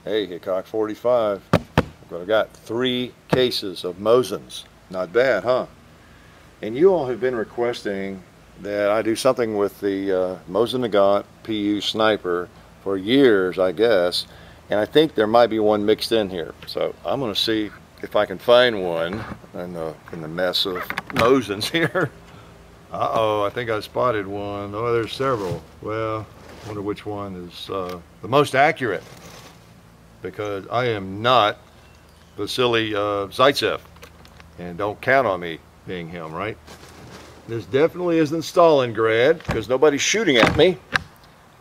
Hey, Hickok 45. I've got 3 cases of Mosins. Not bad, huh? And you all have been requesting that I do something with the Mosin Nagant PU Sniper for years, I guess. And I think there might be one mixed in here. So I'm going to see if I can find one in the mess of Mosins here. Uh-oh, I think I spotted one. Oh, there's several. Well, I wonder which one is the most accurate, because I am not Vasily Zaitsev, and don't count on me being him, right? This definitely isn't Stalingrad, because nobody's shooting at me,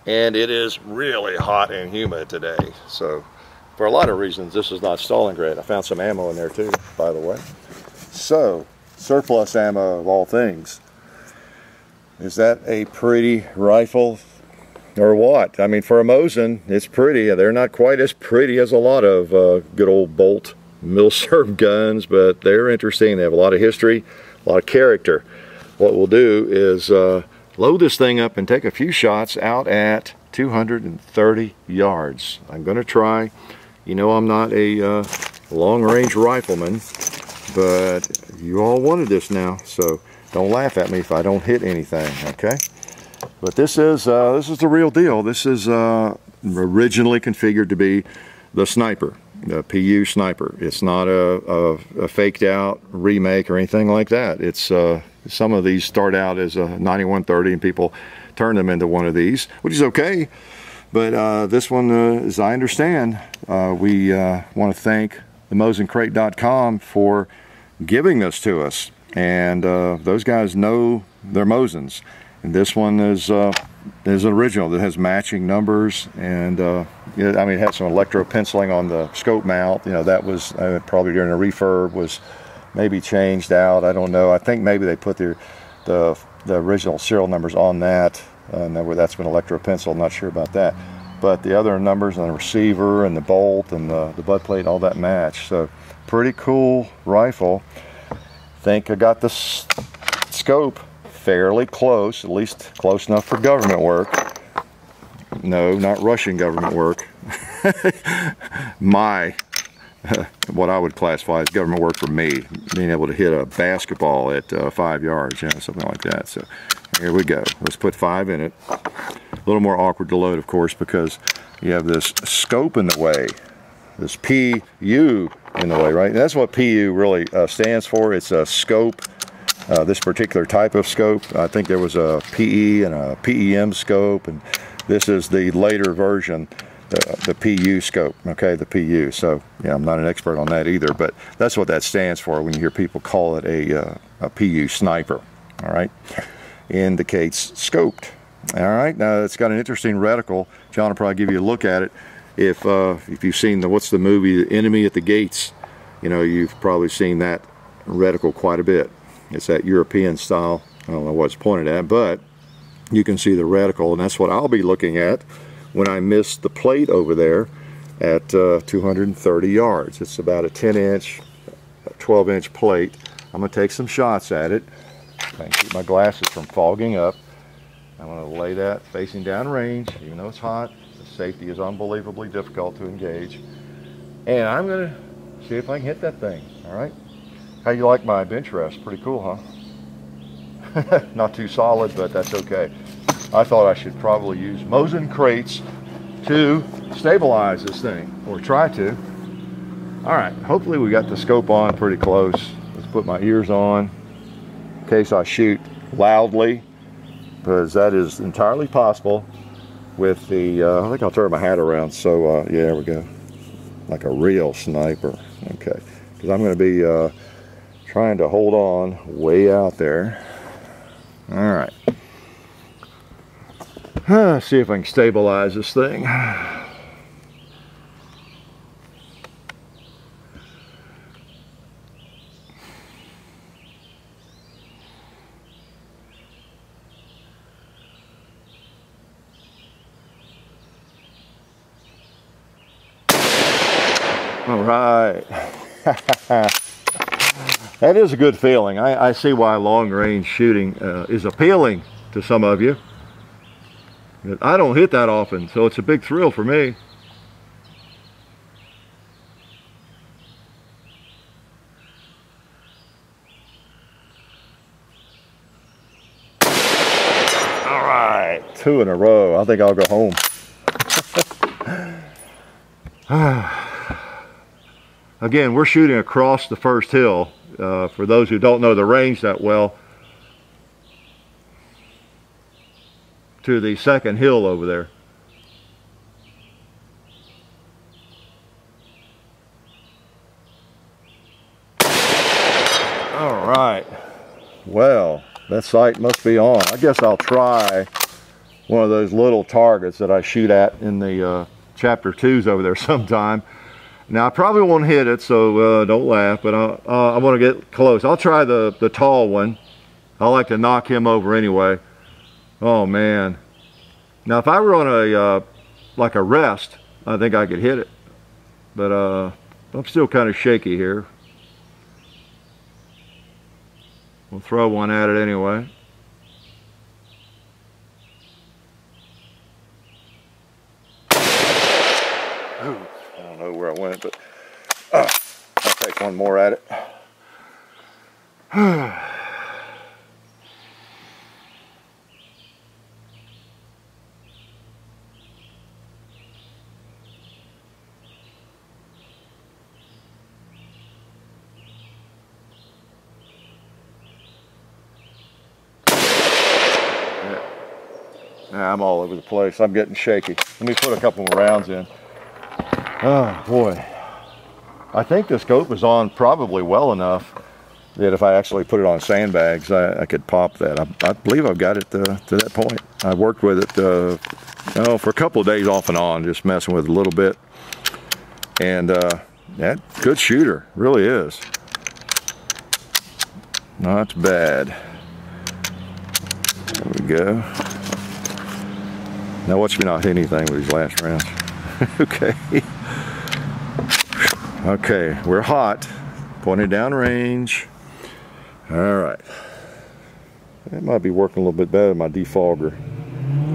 and it is really hot and humid today. So for a lot of reasons, this is not Stalingrad. I found some ammo in there too, by the way. So, surplus ammo of all things. Is that a pretty rifle or what? I mean, for a Mosin, it's pretty. They're not quite as pretty as a lot of good old bolt milsurm guns, but they're interesting. They have a lot of history, a lot of character. What we'll do is load this thing up and take a few shots out at 230 yards. I'm going to try. You know, I'm not a long-range rifleman, but you all wanted this now, so don't laugh at me if I don't hit anything, okay? But this is the real deal. This is originally configured to be the Sniper, the PU Sniper. It's not a faked out remake or anything like that. It's some of these start out as a 9130 and people turn them into one of these, which is okay. But this one, as I understand, we want to thank the MosinCrate.com for giving this to us. And those guys know their Mosins. And this one is an original that has matching numbers, and I mean, it had some electro penciling on the scope mount. You know, that was probably during a refurb, was maybe changed out. I don't know. I think maybe they put the original serial numbers on that. That's been electro pencil. I'm not sure about that. But the other numbers on the receiver and the bolt and the butt plate, all that match. So pretty cool rifle. Think I got the scope fairly close, at least close enough for government work. No, not Russian government work. What I would classify as government work for me, being able to hit a basketball at 5 yards, you know, something like that. So here we go. Let's put 5 in it. A little more awkward to load, of course, because you have this scope in the way, this PU in the way, right? And that's what PU really stands for. It's a scope. This particular type of scope, I think there was a PE and a PEM scope, and this is the later version, the PU scope, okay, the PU. So, yeah, I'm not an expert on that either, but that's what that stands for when you hear people call it a PU Sniper, all right? Indicates scoped, all right? Now, it's got an interesting reticle. John will probably give you a look at it. If you've seen what's the movie, The Enemy at the Gates, you know, you've probably seen that reticle quite a bit. It's that European style. I don't know what it's pointed at, but you can see the reticle, and that's what I'll be looking at when I miss the plate over there at 230 yards. It's about a 10-inch, 12-inch plate. I'm going to take some shots at it. I can keep my glasses from fogging up. I'm going to lay that facing down range, even though it's hot. The safety is unbelievably difficult to engage. And I'm going to see if I can hit that thing, all right? How you like my bench rest? Pretty cool, huh? Not too solid, but that's okay. I thought I should probably use Mosin crates to stabilize this thing, or try to. All right, hopefully we got the scope on pretty close. Let's put my ears on in case I shoot loudly, because that is entirely possible with the, I think I'll turn my hat around. So yeah, there we go. Like a real sniper, okay. Because I'm going to be trying to hold on way out there. All right. See if I can stabilize this thing. All right. That is a good feeling. I see why long-range shooting is appealing to some of you. I don't hit that often, so it's a big thrill for me. 2 in a row. I think I'll go home. Again, we're shooting across the first hill. For those who don't know the range that well, to the second hill over there. All right. Well, that sight must be on. I guess I'll try one of those little targets that I shoot at in the chapter 2s over there sometime. Now I probably won't hit it, so don't laugh, but I want to get close. I'll try the tall one. I like to knock him over anyway. Oh man. Now if I were on a like a rest, I think I could hit it, but I'm still kind of shaky here. We'll throw one at it anyway. Ooh, I don't know where I went, but I'll take one more at it. I'm all over the place. I'm getting shaky. Let me put a couple more rounds in. Oh boy. I think the scope is on probably well enough that if I actually put it on sandbags, I could pop that. I believe I've got it to that point. I worked with it for a couple of days off and on, just messing with it a little bit. And that good shooter, really is. Not bad. There we go. Now watch me not hit anything with these last rounds. Okay. Okay, we're hot. Pointed down range. All right. That might be working a little bit better than my defogger.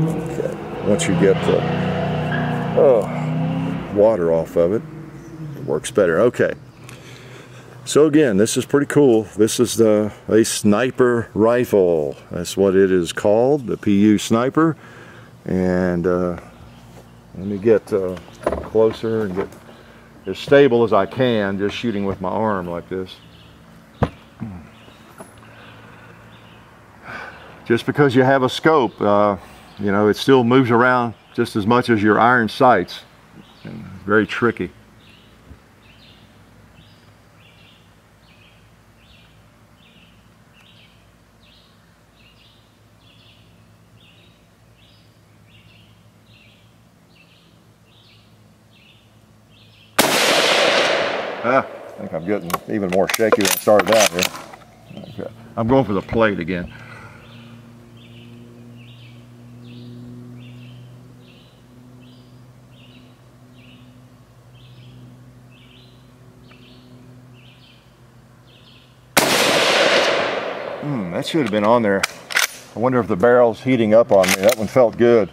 Okay. Once you get the water off of it, it works better. Okay. So again, this is pretty cool. This is a sniper rifle. That's what it is called, the PU Sniper. And let me get closer and get as stable as I can, just shooting with my arm like this. Just because you have a scope, you know, it still moves around just as much as your iron sights. And very tricky. I think I'm getting even more shaky than I started out here. Okay. I'm going for the plate again. That should have been on there. I wonder if the barrel's heating up on me. That one felt good.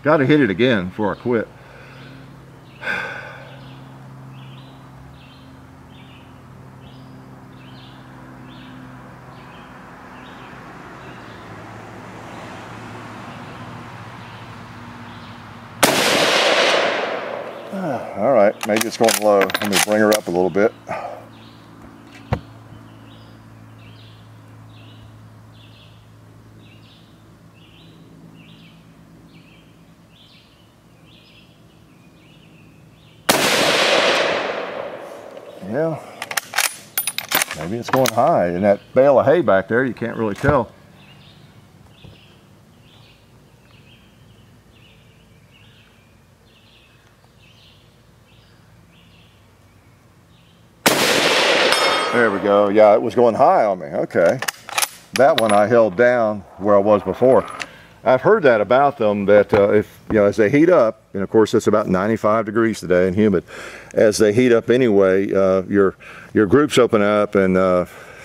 Got to hit it again before I quit. All right, maybe it's going low. Let me bring her up a little bit. Yeah, maybe it's going high. In that bale of hay back there, you can't really tell. There we go. Yeah, it was going high on me. Okay. That one I held down where I was before. I've heard that about them, that if, you know, as they heat up, and of course it's about 95 degrees today and humid, as they heat up anyway, your groups open up, and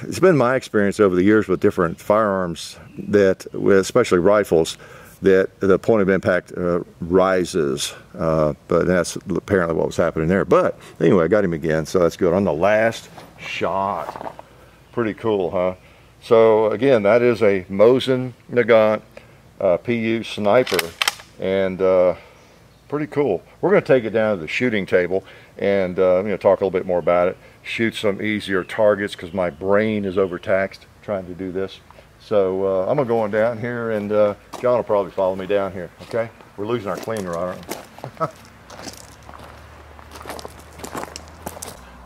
it's been my experience over the years with different firearms that, especially rifles, that the point of impact rises, but that's apparently what was happening there. But anyway, I got him again, so that's good. On the last shot. Pretty cool, huh? So again, that is a Mosin Nagant PU Sniper, and pretty cool. We're going to take it down to the shooting table and talk a little bit more about it, shoot some easier targets because my brain is overtaxed trying to do this. So I'm going to go on down here, and John will probably follow me down here. Okay, we're losing our clean rod, aren't we?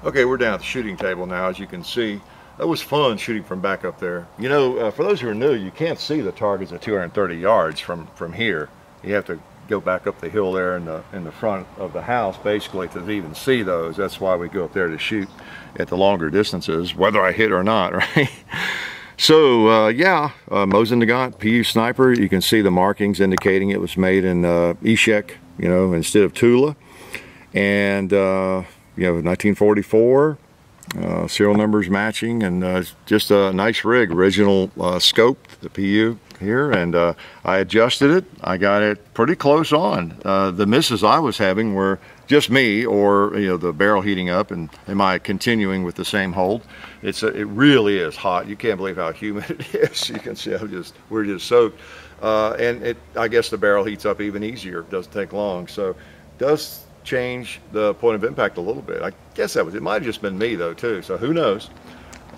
Okay, we're down at the shooting table now. As you can see, that was fun shooting from back up there. You know, for those who are new, you can't see the targets at 230 yards from here. You have to go back up the hill there in the front of the house, basically, to even see those. That's why we go up there to shoot at the longer distances, whether I hit or not, right? So yeah, Mosin Nagant PU Sniper. You can see the markings indicating it was made in Eshek, you know, instead of Tula, and 1944. Serial numbers matching, and just a nice rig, original scope, the PU here, and I adjusted it. I got it pretty close on. The misses I was having were just me, or the barrel heating up, and am I continuing with the same hold? It really is hot. You can't believe how humid it is. You can see we're just soaked, and I guess the barrel heats up even easier. It doesn't take long, so it does change the point of impact a little bit. I guess it might have just been me though too, so who knows.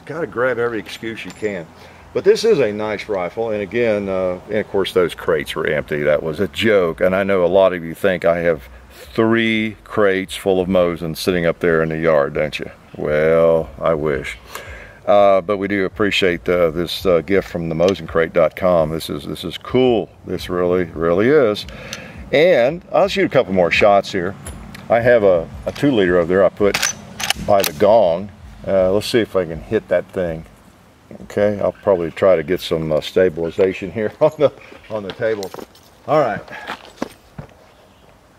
Got to grab every excuse you can. But this is a nice rifle, and again, and of course those crates were empty. That was a joke, and I know a lot of you think I have 3 crates full of Mosin sitting up there in the yard, don't you? Well, I wish. But we do appreciate this gift from the MosinCrate.com. This is cool. This really is. And I'll shoot a couple more shots here. I have a 2-liter over there I put by the gong. Let's see if I can hit that thing. Okay, I'll probably try to get some stabilization here on the table. All right.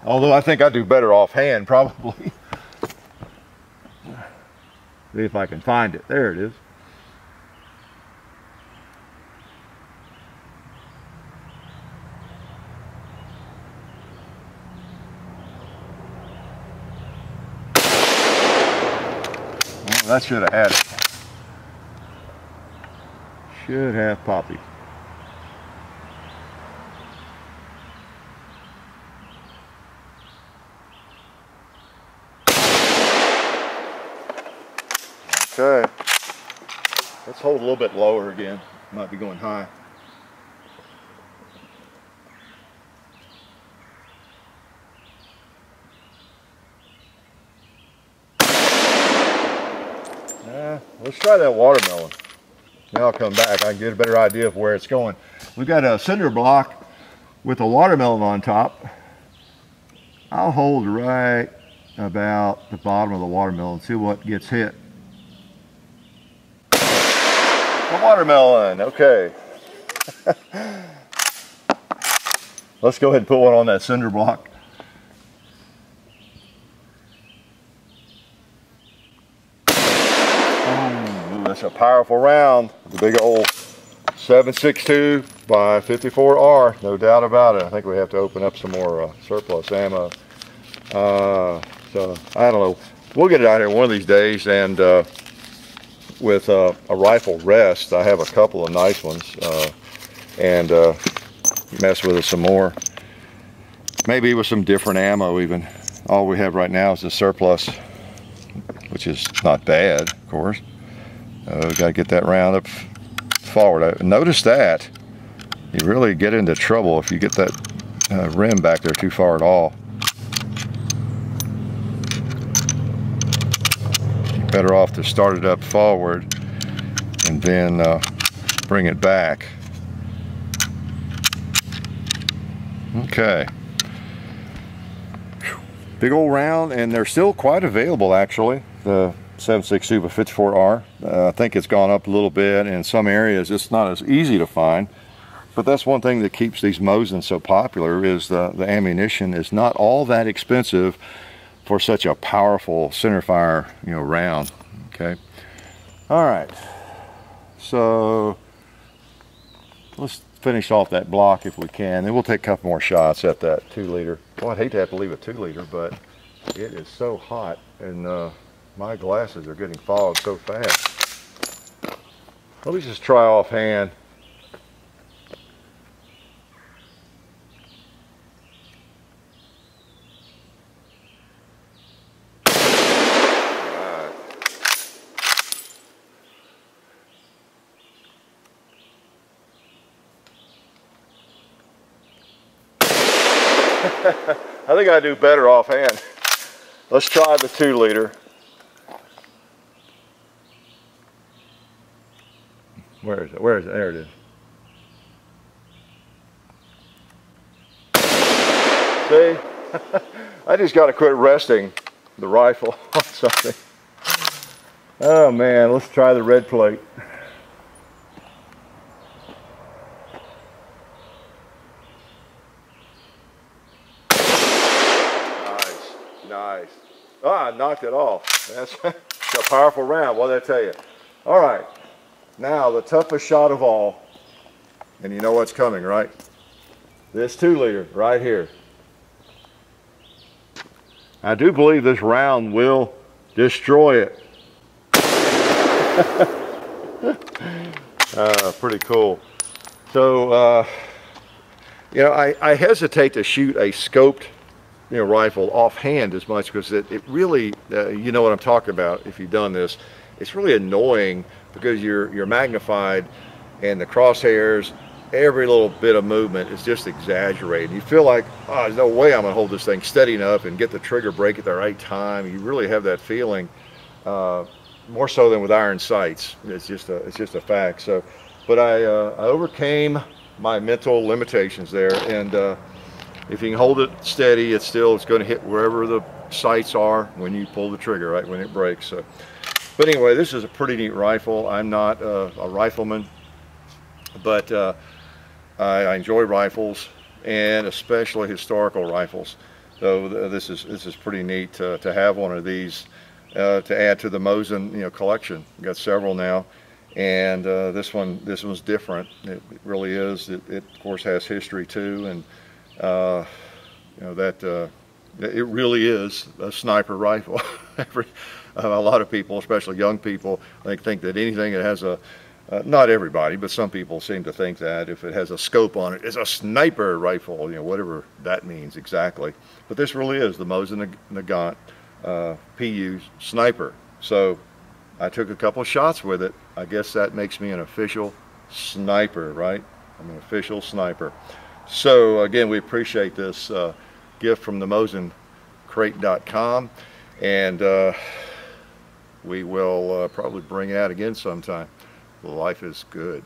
Although I think I do better offhand, probably. See if I can find it. There it is. That should have had it. Should have poppy. Okay. Let's hold a little bit lower again. Might be going high. Let's try that watermelon. Now I'll come back. I can get a better idea of where it's going. We've got a cinder block with a watermelon on top. I'll hold right about the bottom of the watermelon, see what gets hit. The watermelon, okay. Let's go ahead and put one on that cinder block. That's a powerful round. The big old 7.62 by 54R, no doubt about it. I think we have to open up some more surplus ammo. So I don't know. We'll get it out here one of these days, and with a rifle rest, I have a couple of nice ones, and mess with it some more. Maybe with some different ammo even. All we have right now is the surplus, which is not bad, of course. We got to get that round up forward. Notice that you really get into trouble if you get that rim back there too far at all. You're better off to start it up forward and then bring it back. Okay. Big old round, and they're still quite available actually. The 7.62 by 54R. I think it's gone up a little bit. In some areas it's not as easy to find, but that's one thing that keeps these Mosin so popular, is the ammunition is not all that expensive for such a powerful centerfire round. Okay, all right, so let's finish off that block if we can, then we'll take a couple more shots at that 2-liter. Well, I'd hate to have to leave a 2-liter, but it is so hot, and my glasses are getting fogged so fast. Let me just try offhand. I think I do better offhand. Let's try the 2 liter. Where is it? Where is it? There it is. See? I just got to quit resting the rifle on something. Oh man, let's try the red plate. Nice. Ah, I knocked it off. That's a powerful round. What did I tell you? All right. Now the toughest shot of all, and you know what's coming, right? This 2 liter right here. I do believe this round will destroy it. Pretty cool. So, you know, I hesitate to shoot a scoped rifle offhand as much because it really, you know what I'm talking about if you've done this. It's really annoying because you're magnified and the crosshairs, every little bit of movement is just exaggerated. You feel like, oh, there's no way I'm gonna hold this thing steady enough and get the trigger break at the right time. You really have that feeling, more so than with iron sights. It's just a fact. So, but I overcame my mental limitations there, and if you can hold it steady, it's going to hit wherever the sights are when you pull the trigger, right, when it breaks. So, but anyway, this is a pretty neat rifle. I'm not a rifleman, but I enjoy rifles, and especially historical rifles. So this is pretty neat to have one of these to add to the Mosin collection. We've got several now, and this one's different. It really is. It of course has history too, and it really is a sniper rifle. A lot of people, especially young people, think that anything that has a, not everybody, but some people seem to think that if it has a scope on it, it's a sniper rifle, whatever that means exactly. But this really is the Mosin Nagant PU Sniper. So I took a couple of shots with it. I guess that makes me an official sniper, right? I'm an official sniper. So again, we appreciate this gift from the MosinCrate.com, and we will probably bring it out again sometime. Life is good.